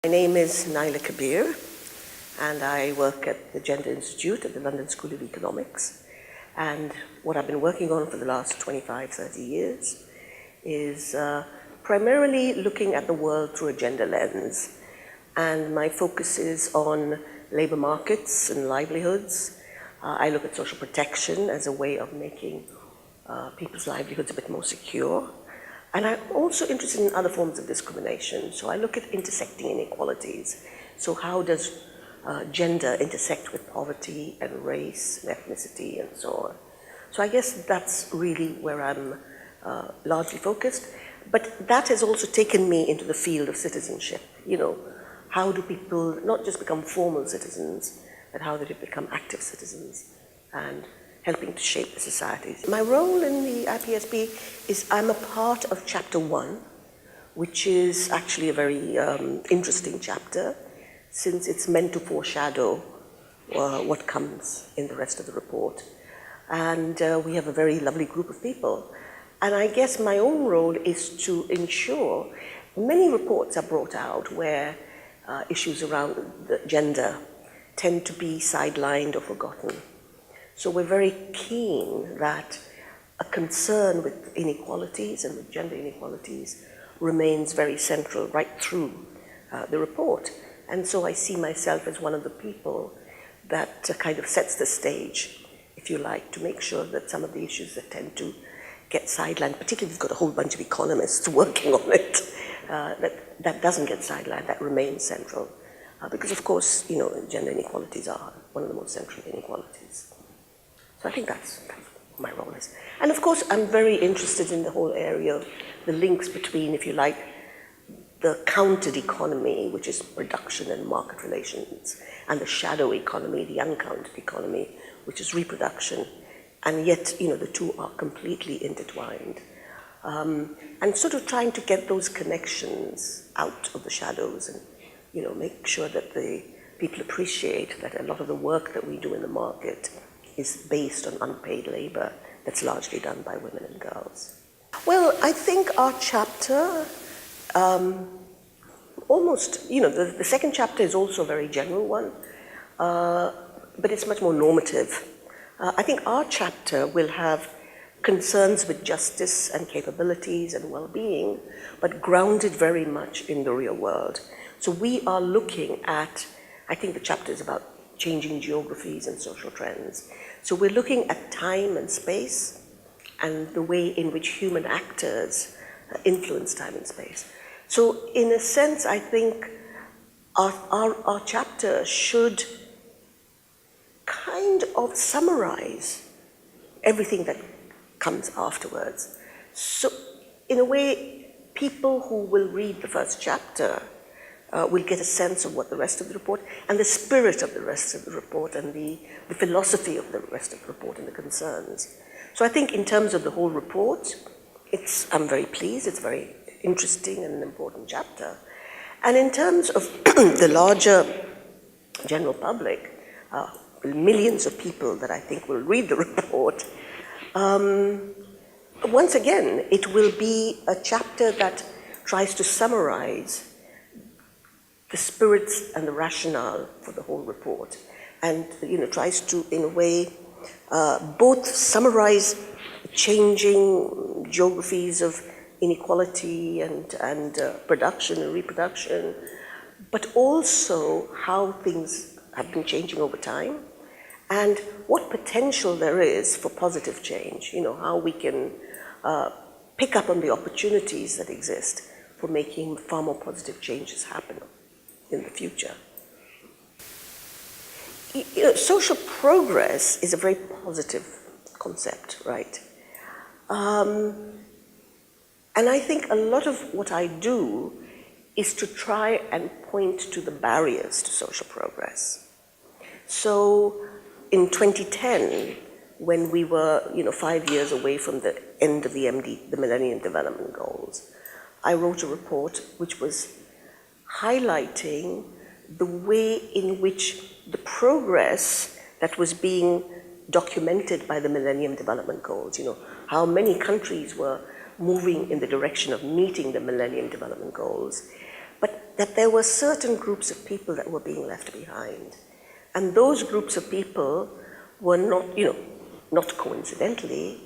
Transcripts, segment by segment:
My name is Naila Kabeer, and I work at the Gender Institute at the London School of Economics. And what I've been working on for the last 25, 30 years is primarily looking at the world through a gender lens. And my focus is on labor markets and livelihoods. I look at social protection as a way of making people's livelihoods a bit more secure. And I'm also interested in other forms of discrimination. So I look at intersecting inequalities. So how does gender intersect with poverty and race and ethnicity and so on? So I guess that's really where I'm largely focused. But that has also taken me into the field of citizenship. You know, how do people not just become formal citizens, but how do they become active citizens and helping to shape the societies. My role in the IPSP is I'm a part of Chapter 1, which is actually a very interesting chapter, since it's meant to foreshadow what comes in the rest of the report. And we have a very lovely group of people. And I guess my own role is to ensure many reports are brought out where issues around the gender tend to be sidelined or forgotten. So we're very keen that a concern with inequalities and with gender inequalities remains very central right through the report. And so I see myself as one of the people that kind of sets the stage, if you like, to make sure that some of the issues that tend to get sidelined, particularly if you've got a whole bunch of economists working on it, that doesn't get sidelined, that remains central. Because of course, you know, gender inequalities are one of the most central inequalities. So I think that's what my role is. And of course, I'm very interested in the whole area of the links between, if you like, the counted economy, which is production and market relations, and the shadow economy, the uncounted economy, which is reproduction. And yet, you know, the two are completely intertwined. And sort of trying to get those connections out of the shadows and, you know, make sure that the people appreciate that a lot of the work that we do in the market is based on unpaid labor that's largely done by women and girls. Well, I think our chapter, almost, you know, the second chapter is also a very general one, but it's much more normative. I think our chapter will have concerns with justice and capabilities and well-being, but grounded very much in the real world. So we are looking at, I think the chapter is about changing geographies and social trends. So we're looking at time and space and the way in which human actors influence time and space. So in a sense, I think our chapter should kind of summarize everything that comes afterwards. So in a way, people who will read the first chapter will get a sense of what the rest of the report and the spirit of the rest of the report and the philosophy of the rest of the report and the concerns. So I think in terms of the whole report, I'm very pleased, it's a very interesting and important chapter. And in terms of the larger general public, millions of people that I think will read the report, once again, it will be a chapter that tries to summarize the spirits and the rationale for the whole report, and you know, tries to, in a way, both summarize changing geographies of inequality and production and reproduction, but also how things have been changing over time, and what potential there is for positive change. You know, how we can pick up on the opportunities that exist for making far more positive changes happen in the future. You know, social progress is a very positive concept, right? And I think a lot of what I do is to try and point to the barriers to social progress. So in 2010, when we were, you know, 5 years away from the end of the Millennium Development Goals, I wrote a report which was highlighting the way in which the progress that was being documented by the Millennium Development Goals, you know, how many countries were moving in the direction of meeting the Millennium Development Goals, but that there were certain groups of people that were being left behind. And those groups of people were not, not coincidentally,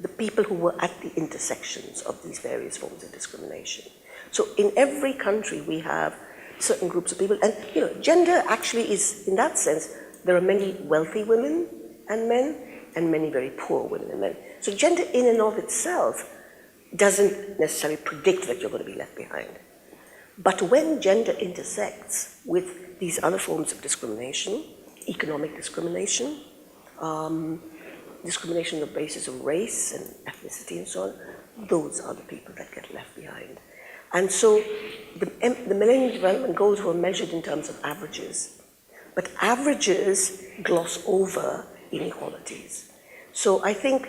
the people who were at the intersections of these various forms of discrimination. So in every country we have certain groups of people, and gender actually is, in that sense, there are many wealthy women and men, and many very poor women and men. So gender in and of itself doesn't necessarily predict that you're going to be left behind. But when gender intersects with these other forms of discrimination, economic discrimination, discrimination on the basis of race and ethnicity and so on, those are the people that get left behind. And so the Millennium Development Goals were measured in terms of averages, but averages gloss over inequalities. So I think,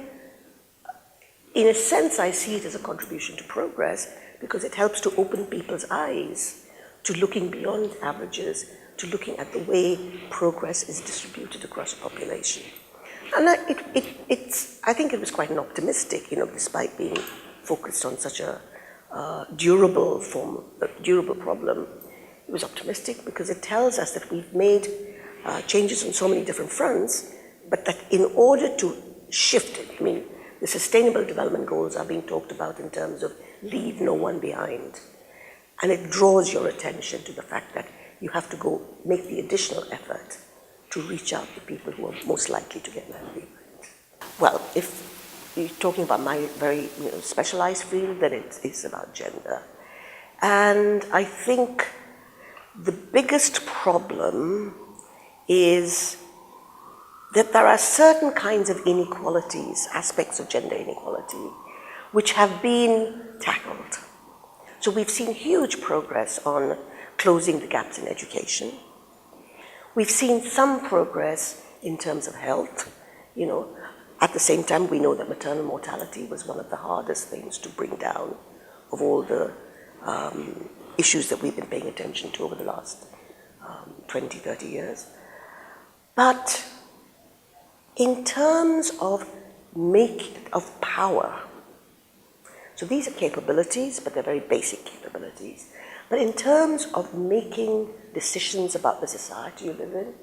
in a sense, I see it as a contribution to progress because it helps to open people's eyes to looking beyond averages, to looking at the way progress is distributed across a population. And I think it was quite an optimistic, despite being focused on such a durable problem. It was optimistic because it tells us that we've made changes on so many different fronts, but that in order to shift it, the Sustainable Development Goals are being talked about in terms of leave no one behind. And it draws your attention to the fact that you have to go make the additional effort to reach out to people who are most likely to get left behind. Well, if you're talking about my very specialized field, then it's about gender. And I think the biggest problem is that there are certain kinds of inequalities, aspects of gender inequality, which have been tackled. So we've seen huge progress on closing the gaps in education. We've seen some progress in terms of health. At the same time, we know that maternal mortality was one of the hardest things to bring down of all the issues that we've been paying attention to over the last 20, 30 years. But in terms of power, so these are capabilities, but they're very basic capabilities. But in terms of making decisions about the society you live in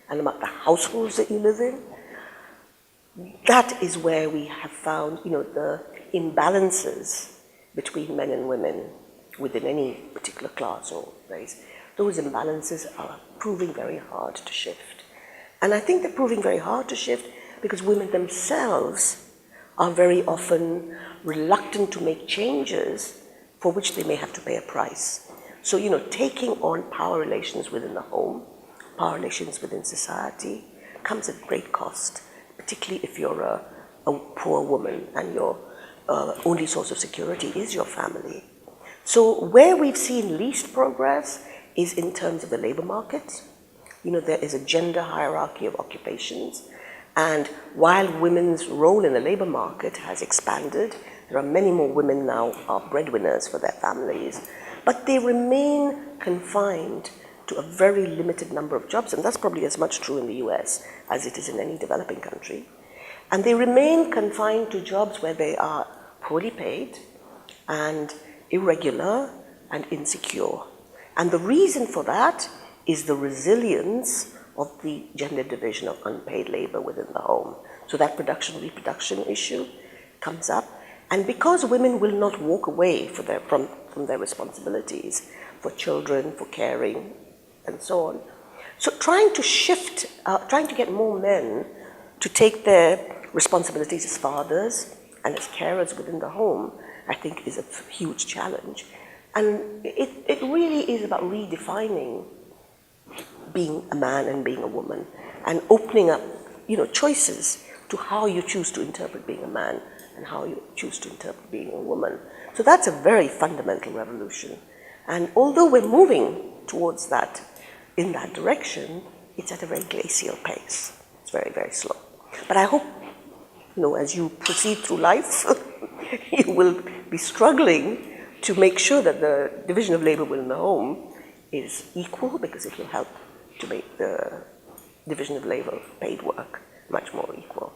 and about the households that you live in, that is where we have found, the imbalances between men and women within any particular class or race. Those imbalances are proving very hard to shift. And I think they're proving very hard to shift because women themselves are very often reluctant to make changes for which they may have to pay a price. So, taking on power relations within the home, power relations within society, comes at great cost, particularly if you're a poor woman and your only source of security is your family. So where we've seen least progress is in terms of the labor market. There is a gender hierarchy of occupations, and while women's role in the labor market has expanded, there are many more women now are breadwinners for their families, but they remain confined to a very limited number of jobs, and that's probably as much true in the US as it is in any developing country. And they remain confined to jobs where they are poorly paid and irregular and insecure. And the reason for that is the resilience of the gender division of unpaid labor within the home. So that production-reproduction issue comes up. And because women will not walk away from their responsibilities for children, for caring, and so on. So trying to shift, trying to get more men to take their responsibilities as fathers and as carers within the home, I think is a huge challenge. And it really is about redefining being a man and being a woman and opening up, choices to how you choose to interpret being a man and how you choose to interpret being a woman. So that's a very fundamental revolution. And although we're moving towards that, in that direction, it's at a very glacial pace. It's very, very slow. But I hope, as you proceed through life, you will be struggling to make sure that the division of labor within the home is equal, because it will help to make the division of labor, paid work, much more equal.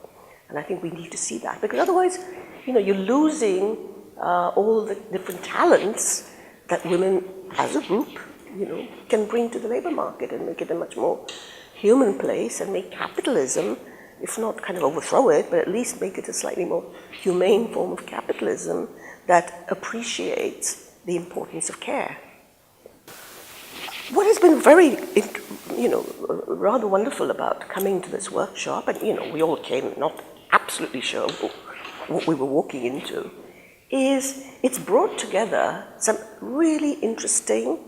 And I think we need to see that, because otherwise, you're losing all the different talents that women as a group can bring to the labor market and make it a much more human place, and make capitalism, if not kind of overthrow it, but at least make it a slightly more humane form of capitalism that appreciates the importance of care. What has been very, rather wonderful about coming to this workshop, and we all came not absolutely sure what we were walking into, is it's brought together some really interesting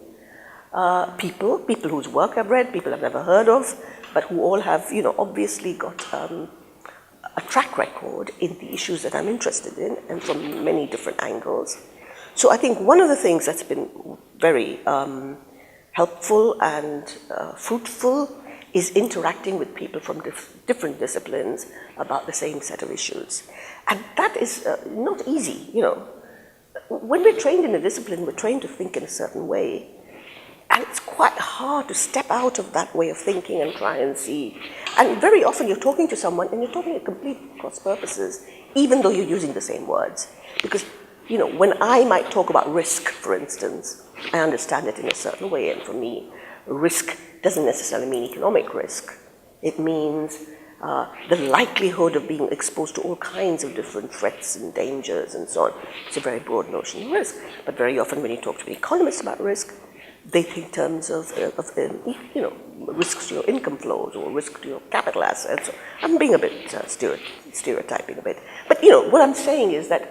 people whose work I've read, people I've never heard of, but who all have, obviously got a track record in the issues that I'm interested in, and from many different angles. So I think one of the things that's been very helpful and fruitful is interacting with people from different disciplines about the same set of issues. And that is not easy, When we're trained in a discipline, we're trained to think in a certain way. And it's quite hard to step out of that way of thinking and try and see. And very often you're talking to someone and you're talking at complete cross purposes, even though you're using the same words. Because, when I might talk about risk, for instance, I understand it in a certain way. And for me, risk doesn't necessarily mean economic risk. It means the likelihood of being exposed to all kinds of different threats and dangers and so on. It's a very broad notion of risk. But very often when you talk to an economist about risk, they think in terms of risks to your income flows or risk to your capital assets. I'm being a bit stereotyping a bit. But what I'm saying is that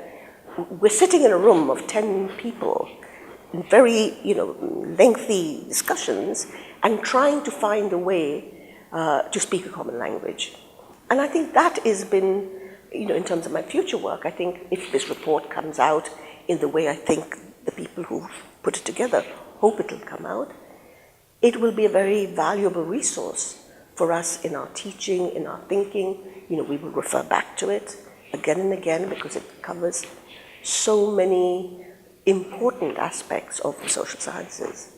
we're sitting in a room of 10 people in very lengthy discussions and trying to find a way to speak a common language. And I think that has been, in terms of my future work, I think if this report comes out in the way I think the people who put it together hope it will come out, it will be a very valuable resource for us in our teaching, in our thinking. We will refer back to it again and again because it covers so many important aspects of the social sciences.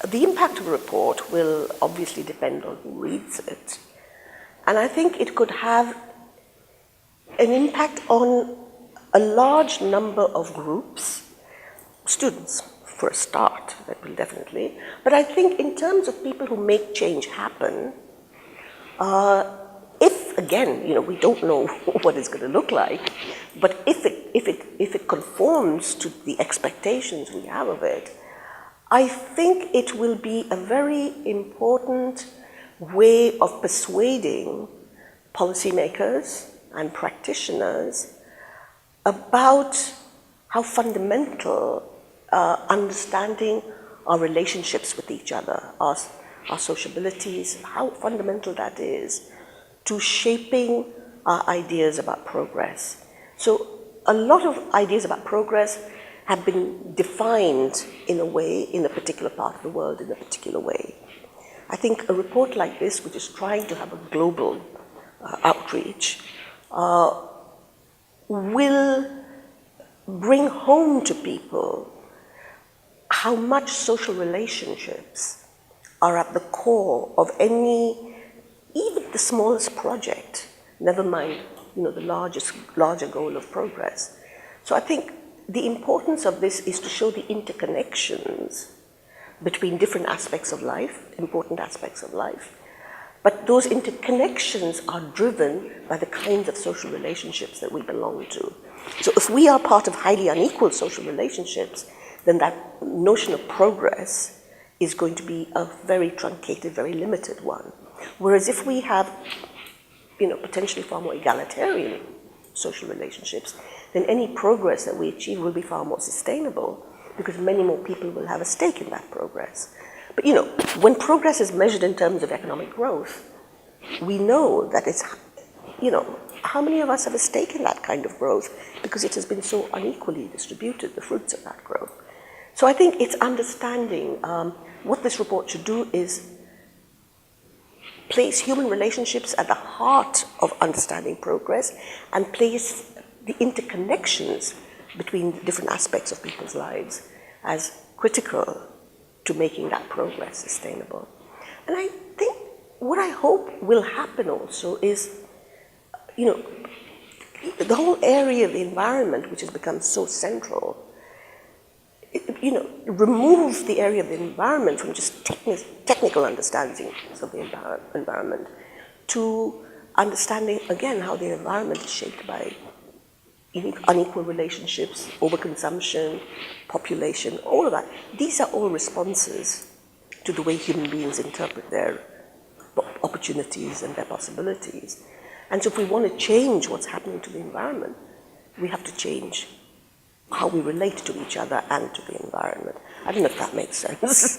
The impact of a report will obviously depend on who reads it. And I think it could have an impact on a large number of groups, students, for a start, that will definitely. But I think in terms of people who make change happen, if, again, we don't know what it's going to look like, but if it conforms to the expectations we have of it, I think it will be a very important way of persuading policymakers and practitioners about how fundamental understanding our relationships with each other, our sociabilities, how fundamental that is to shaping our ideas about progress. So a lot of ideas about progress have been defined in a way, in a particular part of the world, in a particular way. I think a report like this, which is trying to have a global outreach, will bring home to people how much social relationships are at the core of any, even the smallest project, never mind, the larger goal of progress. So I think the importance of this is to show the interconnections between different aspects of life, important aspects of life. But those interconnections are driven by the kinds of social relationships that we belong to. So if we are part of highly unequal social relationships, then that notion of progress is going to be a very truncated, very limited one. Whereas if we have, potentially far more egalitarian social relationships, then any progress that we achieve will be far more sustainable because many more people will have a stake in that progress. But when progress is measured in terms of economic growth, we know that it's, how many of us have a stake in that kind of growth because it has been so unequally distributed, the fruits of that growth. So I think it's understanding what this report should do is place human relationships at the heart of understanding progress and place the interconnections between different aspects of people's lives as critical to making that progress sustainable. And I think what I hope will happen also is, the whole area of the environment, which has become so central, remove the area of the environment from just technical understanding of the environment to understanding, again, how the environment is shaped by unequal relationships, overconsumption, population, all of that. These are all responses to the way human beings interpret their opportunities and their possibilities. And so if we want to change what's happening to the environment, we have to change how we relate to each other and to the environment. I don't know if that makes sense.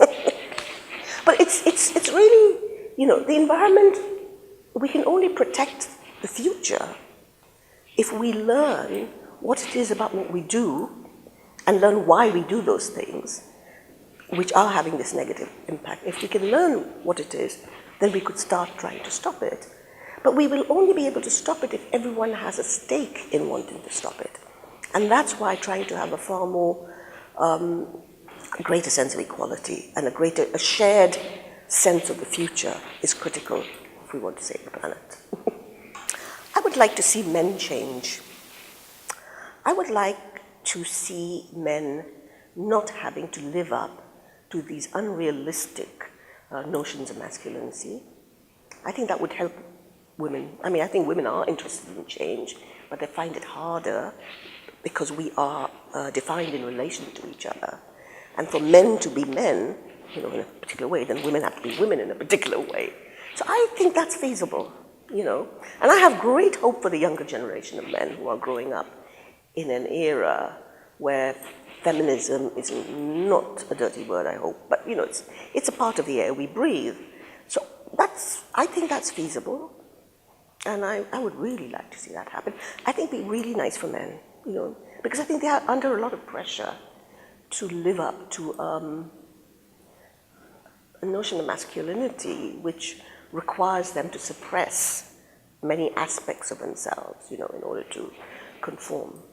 But it's really, the environment, we can only protect the future if we learn what it is about what we do and learn why we do those things, which are having this negative impact. If we can learn what it is, then we could start trying to stop it. But we will only be able to stop it if everyone has a stake in wanting to stop it. And that's why trying to have a far more greater sense of equality and a shared sense of the future is critical if we want to save the planet. I would like to see men change. I would like to see men not having to live up to these unrealistic notions of masculinity. I think that would help women. I mean, I think women are interested in change, but they find it harder because we are defined in relation to each other. And for men to be men, in a particular way, then women have to be women in a particular way. So I think that's feasible, And I have great hope for the younger generation of men who are growing up in an era where feminism is not a dirty word, I hope, but it's a part of the air we breathe. So I think that's feasible, and I would really like to see that happen. I think it'd be really nice for men, because I think they are under a lot of pressure to live up to a notion of masculinity which requires them to suppress many aspects of themselves, in order to conform.